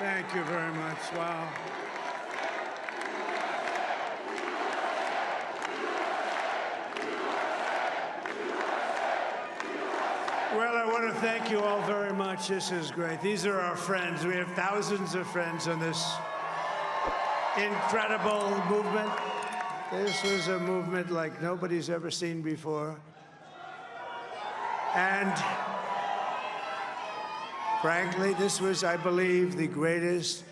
Thank you very much. Wow. Well, I want to thank you all very much. This is great. These are our friends. We have thousands of friends on this incredible movement. This was a movement like nobody's ever seen before. And frankly, this was, I believe, the greatest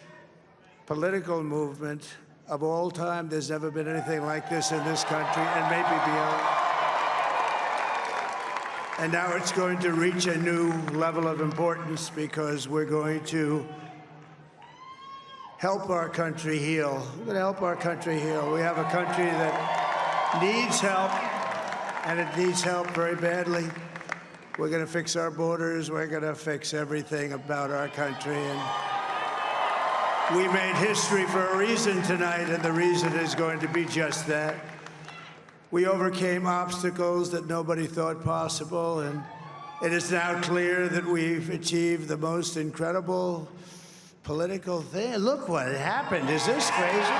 political movement of all time. There's never been anything like this in this country, and maybe beyond. And now it's going to reach a new level of importance because we're going to help our country heal. We're going to help our country heal. We have a country that needs help, and it needs help very badly. We're going to fix our borders. We're going to fix everything about our country. And we made history for a reason tonight, and the reason is going to be just that. We overcame obstacles that nobody thought possible, and it is now clear that we've achieved the most incredible political thing. Look what happened. Is this crazy?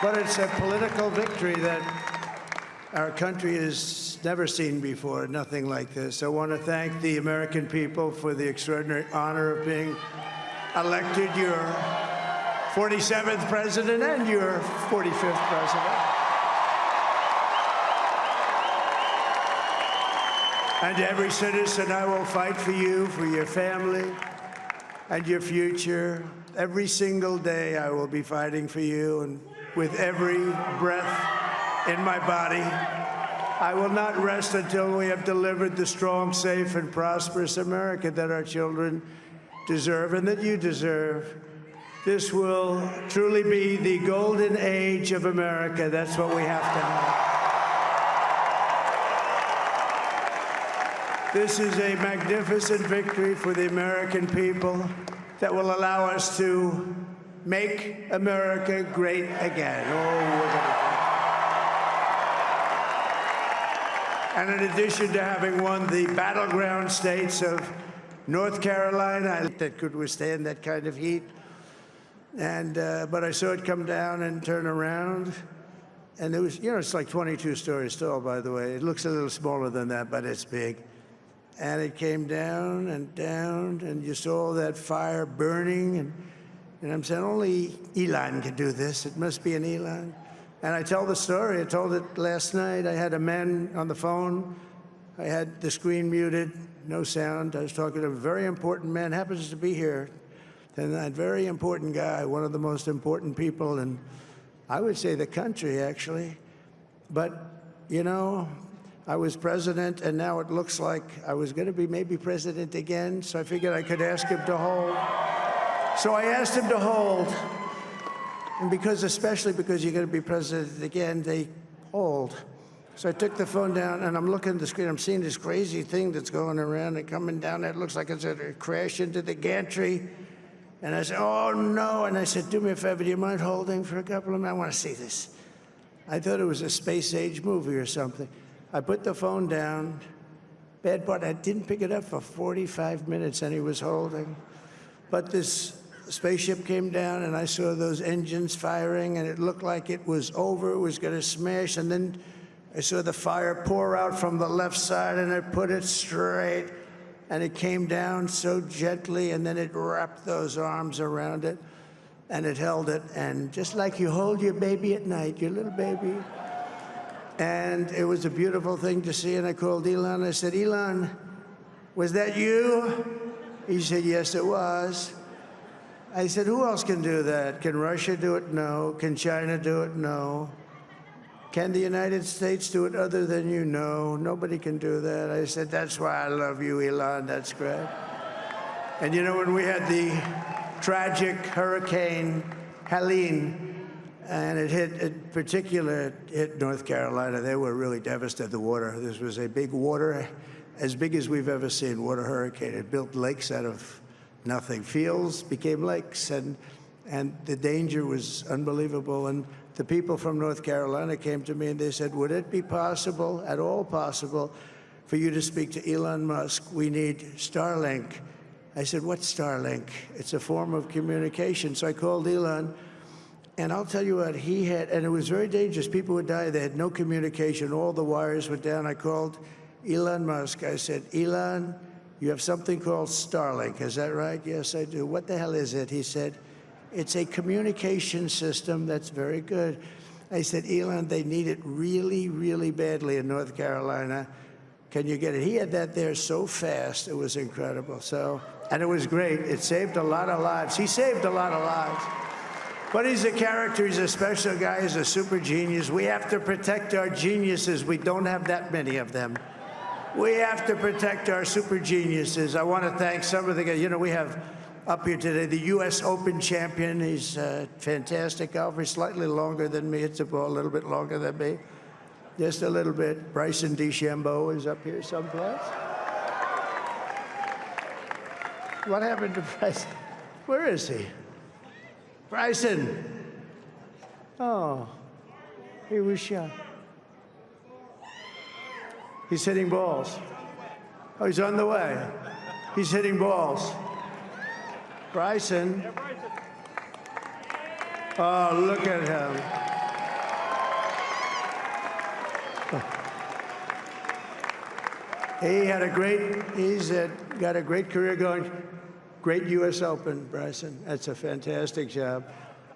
But it's a political victory that our country has never seen before, nothing like this. I want to thank the American people for the extraordinary honor of being elected your 47th president and your 45th president. And every citizen, I will fight for you, for your family, and your future. Every single day, I will be fighting for you, and with every breath in my body, I will not rest until we have delivered the strong, safe, and prosperous America that our children deserve and that you deserve. This will truly be the golden age of America. That's what we have to have. This is a magnificent victory for the American people that will allow us to make America great again. And in addition to having won the battleground states of North Carolina, that could withstand that kind of heat. And but I saw it come down and turn around, and it was, you know, it's like 22 stories tall, by the way. It looks a little smaller than that, but it's big. And it came down, and you saw that fire burning, and I'm saying only Elon can do this. It must be an Elon. And I tell the story. I told it last night. I had a man on the phone. I had the screen muted, no sound. I was talking to a very important man, happens to be here. And that very important guy, one of the most important people in, I would say, the country, actually. But, you know, I was president, and now it looks like I was going to be maybe president again, so I figured I could ask him to hold. So I asked him to hold. And especially because you're going to be president again, they hold. So I took the phone down, and I'm looking at the screen. I'm seeing this crazy thing that's going around and coming down. It looks like it's going to crash into the gantry. And I said, oh, no. And I said, do me a favor, do you mind holding for a couple of minutes? I want to see this. I thought it was a space-age movie or something. I put the phone down. Bad part, I didn't pick it up for 45 minutes, and he was holding. But this spaceship came down, and I saw those engines firing, and it looked like it was over. It was going to smash. And then I saw the fire pour out from the left side, and I put it straight. And it came down so gently, and then it wrapped those arms around it, and it held it. And just like you hold your baby at night, your little baby. And it was a beautiful thing to see. And I called Elon. I said, Elon, was that you? He said, yes, it was. I said, who else can do that? Can Russia do it? No. Can China do it? No. Can the United States do it other than you? No, nobody can do that. I said, that's why I love you, Elon. That's great. And you know, when we had the tragic Hurricane Helene, and it hit North Carolina, they were really devastated, the water. This was a big water, as big as we've ever seen, water hurricane. It built lakes out of nothing. Fields became lakes, and the danger was unbelievable. And the people from North Carolina came to me and they said, would it be possible, at all possible, for you to speak to Elon Musk. We need Starlink. I said, what's Starlink? It's a form of communication. So I called Elon, and I'll tell you what, he had, and it was very dangerous. People would die. They had no communication. All the wires were down. I called Elon Musk. I said, Elon, you have something called Starlink. Is that right? Yes, I do. What the hell is it? He said, it's a communication system that's very good. I said, Elon, they need it really, really badly in North Carolina. Can you get it? He had that there so fast. It was incredible. So, and it was great. It saved a lot of lives. He saved a lot of lives. But he's a character. He's a special guy. He's a super genius. We have to protect our geniuses. We don't have that many of them. We have to protect our super geniuses. I want to thank some of the guys. You know, we have up here today the U.S. Open champion. He's a fantastic golfer. He's slightly longer than me. Hits the ball a little bit longer than me. Just a little bit. Bryson DeChambeau is up here someplace. What happened to Bryson? Where is he? Bryson. Oh, he was shot. He's hitting balls. Oh, he's on the way. He's hitting balls. Bryson. Oh, look at him. He had a great, got a great career going. Great U.S. Open, Bryson. That's a fantastic job.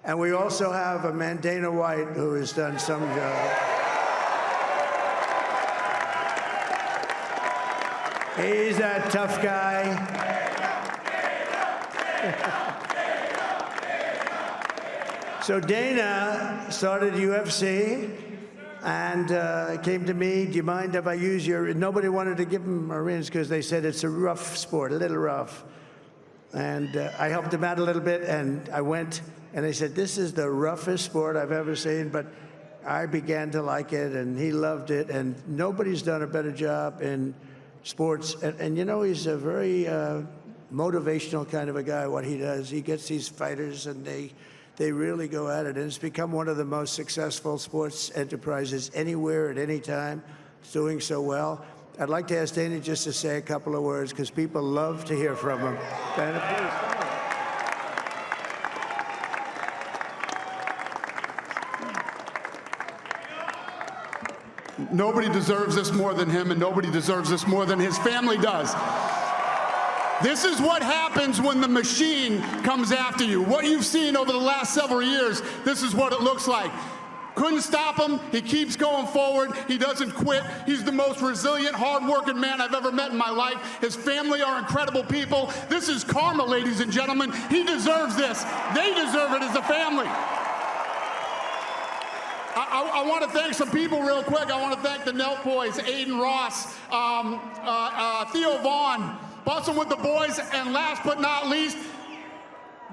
And we also have a man, Dana White, who has done some job. He's a tough guy. So Dana started UFC and came to me, do you mind if I use your, nobody wanted to give him Marines because they said it's a rough sport, a little rough. And I helped him out a little bit, and I went, and they said, this is the roughest sport I've ever seen, but I began to like it, and he loved it, and nobody's done a better job in sports. And you know, he's a very motivational kind of a guy, what he does. He gets these fighters, and they really go at it, and it's become one of the most successful sports enterprises anywhere at any time. It's doing so well. I'd like to ask Dana just to say a couple of words, because people love to hear from him. Dana, please. Nobody deserves this more than him, and nobody deserves this more than his family does. This is what happens when the machine comes after you. What you've seen over the last several years, this is what it looks like. Couldn't stop him. He keeps going forward. He doesn't quit. He's the most resilient, hard-working man I've ever met in my life. His family are incredible people. This is karma, ladies and gentlemen. He deserves this. They deserve it as a family. I want to thank some people real quick. I want to thank the Nelk boys, Aiden Ross, Theo Vaughn, Bussin' with the boys, and last but not least,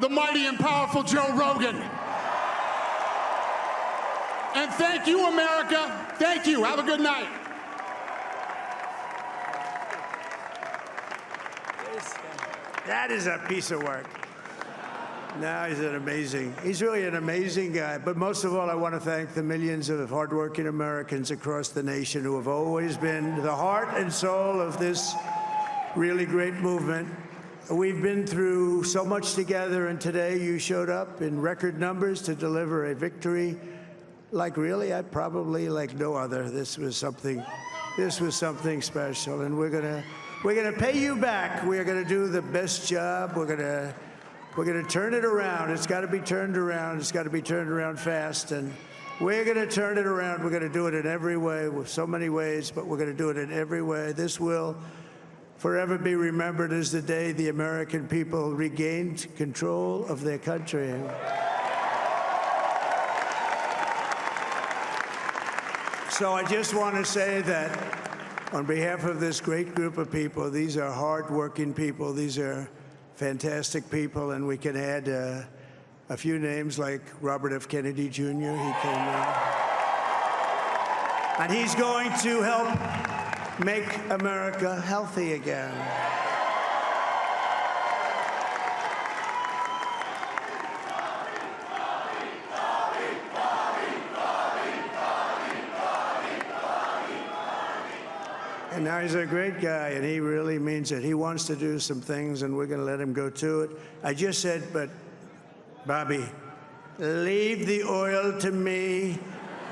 the mighty and powerful Joe Rogan. And thank you, America. Thank you. Have a good night. That is a piece of work. No, he's really an amazing guy. But most of all, I want to thank the millions of hardworking Americans across the nation who have always been the heart and soul of this really great movement. We've been through so much together, and today you showed up in record numbers to deliver a victory like really, probably like no other. This was something special, and we're gonna pay you back. We're gonna do the best job. We're gonna turn it around. It's got to be turned around. It's got to be turned around fast, and we're gonna turn it around. We're gonna do it in every way, with so many ways, but we're gonna do it in every way. This will forever be remembered as the day the American people regained control of their country. So I just want to say that on behalf of this great group of people, these are hard-working people. These are fantastic people, and we can add a few names like Robert F. Kennedy Jr. He came in. And he's going to help make America healthy again. And now Now, he's a great guy, and he really means it. He wants to do some things, and we're going to let him go to it. I just said, but, Bobby, leave the oil to me.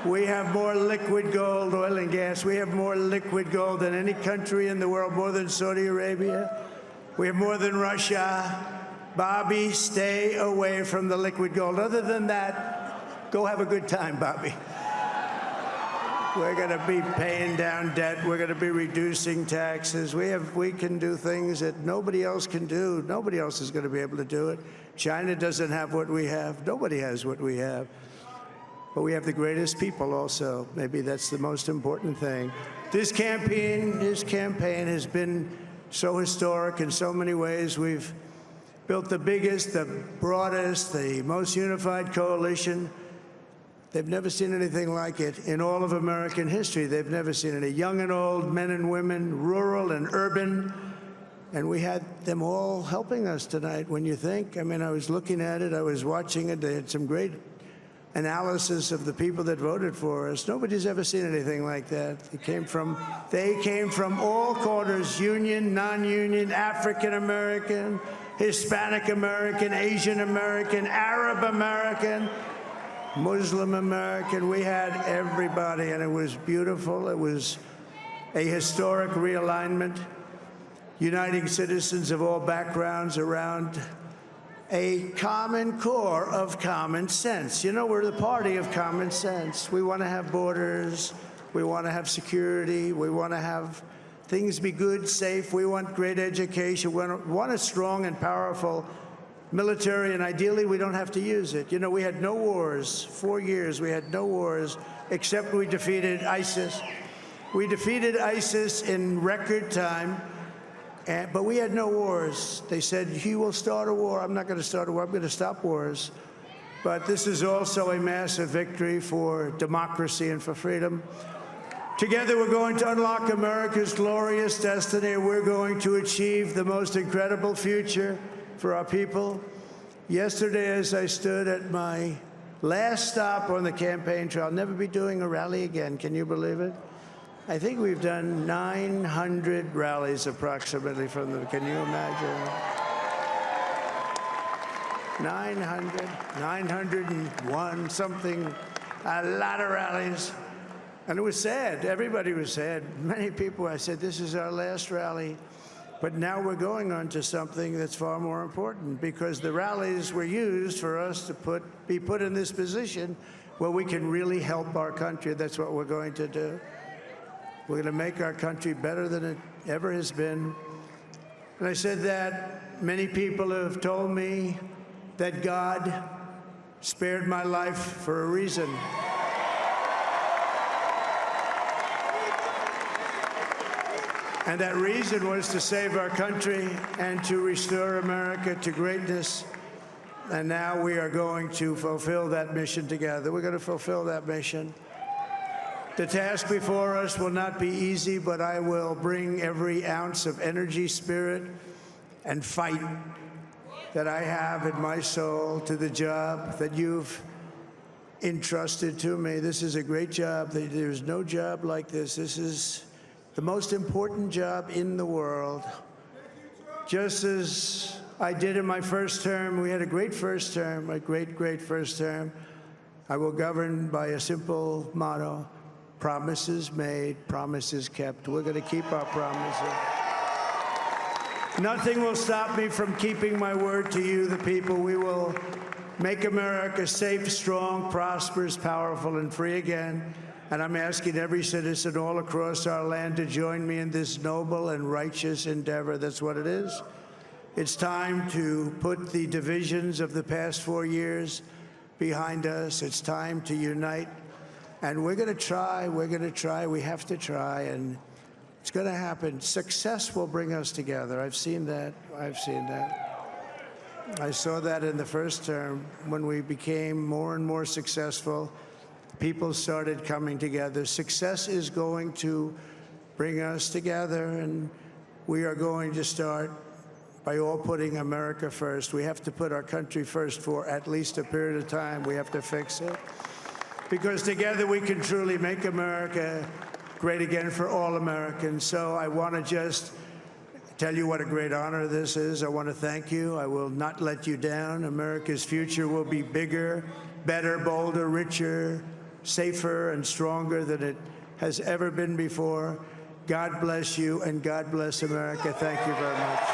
We have more liquid gold, oil and gas. We have more liquid gold than any country in the world, more than Saudi Arabia. We have more than Russia. Bobby, stay away from the liquid gold. Other than that, go have a good time, Bobby. We're going to be paying down debt. We're going to be reducing taxes. We can do things that nobody else can do. Nobody else is going to be able to do it. China doesn't have what we have. Nobody has what we have. But we have the greatest people also. Maybe that's the most important thing. This campaign has been so historic in so many ways. We've built the biggest, the broadest, the most unified coalition. They've never seen anything like it in all of American history. They've never seen it. Young and old, men and women, rural and urban. And we had them all helping us tonight, when you think. I mean, I was looking at it. I was watching it. They had some great analysis of the people that voted for us. Nobody's ever seen anything like that. They came from all corners, union, non-union, African-American, Hispanic-American, Asian-American, Arab-American, Muslim-American. We had everybody, and it was beautiful. It was a historic realignment, uniting citizens of all backgrounds around a common core of common sense. You know, we're the party of common sense. We want to have borders. We want to have security. We want to have things be good, safe. We want great education. We want a strong and powerful military, and ideally, we don't have to use it. You know, we had no wars. 4 years, we had no wars, except we defeated ISIS. We defeated ISIS in record time, but we had no wars. They said, he will start a war. I'm not going to start a war. I'm going to stop wars. But this is also a massive victory for democracy and for freedom. Together, we're going to unlock America's glorious destiny. We're going to achieve the most incredible future for our people. Yesterday, as I stood at my last stop on the campaign trail, I'll never be doing a rally again. Can you believe it? I think we've done 900 rallies approximately from them. Can you imagine? 901, something, a lot of rallies. And it was sad. Everybody was sad. Many people, I said, this is our last rally. But now we're going on to something that's far more important, because the rallies were used for us to be put in this position where we can really help our country. That's what we're going to do. We're going to make our country better than it ever has been. And I said that many people have told me that God spared my life for a reason. And that reason was to save our country and to restore America to greatness. And now we are going to fulfill that mission together. We're going to fulfill that mission. The task before us will not be easy, but I will bring every ounce of energy, spirit, and fight that I have in my soul to the job that you've entrusted to me. This is a great job. There's no job like this. This is the most important job in the world. Just as I did in my first term, we had a great first term, a great first term. I will govern by a simple motto: promises made, promises kept. We're going to keep our promises. Nothing will stop me from keeping my word to you, the people. We will make America safe, strong, prosperous, powerful, and free again. And I'm asking every citizen all across our land to join me in this noble and righteous endeavor. That's what it is. It's time to put the divisions of the past 4 years behind us. It's time to unite. And we're going to try. We're going to try. We have to try. And it's going to happen. Success will bring us together. I've seen that. I've seen that. I saw that in the first term when we became more and more successful. People started coming together. Success is going to bring us together, and we are going to start by all putting America first. We have to put our country first for at least a period of time. We have to fix it. Because together we can truly make America great again for all Americans. So I want to just tell you what a great honor this is. I want to thank you. I will not let you down. America's future will be bigger, better, bolder, richer, safer, and stronger than it has ever been before. God bless you, and God bless America. Thank you very much.